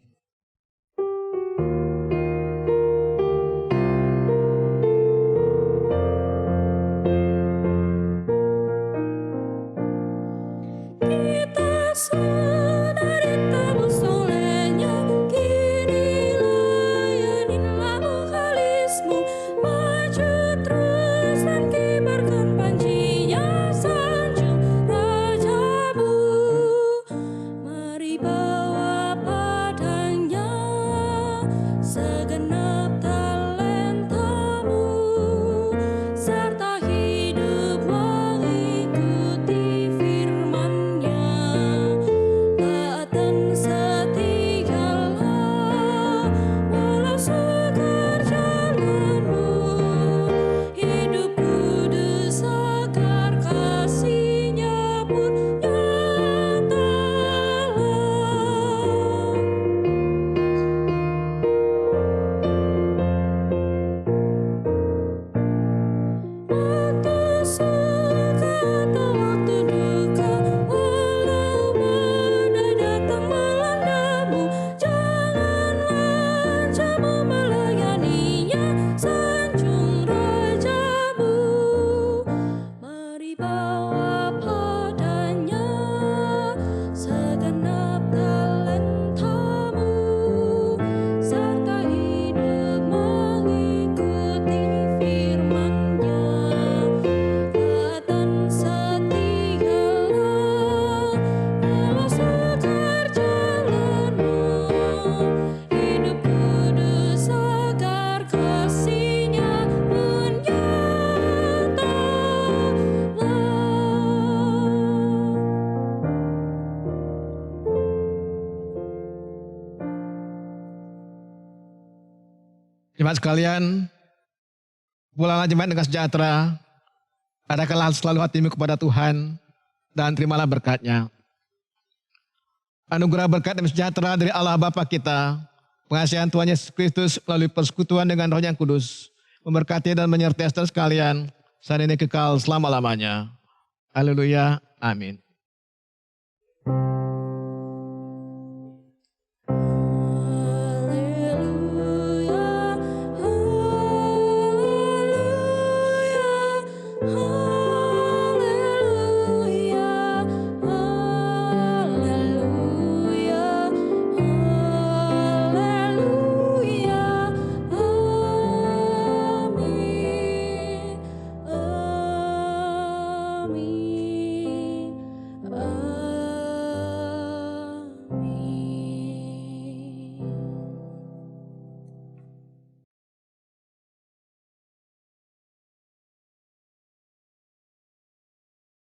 Jemaat sekalian, pulanglah jemaat dengan sejahtera, adakanlah selalu hatimu kepada Tuhan, dan terimalah berkat-Nya. Anugerah berkat dan sejahtera dari Allah Bapa kita, pengasihan Tuhan Yesus Kristus melalui persekutuan dengan Roh yang Kudus, memberkati dan menyertai saudara sekalian, saat ini kekal selama-lamanya. Haleluya, amin.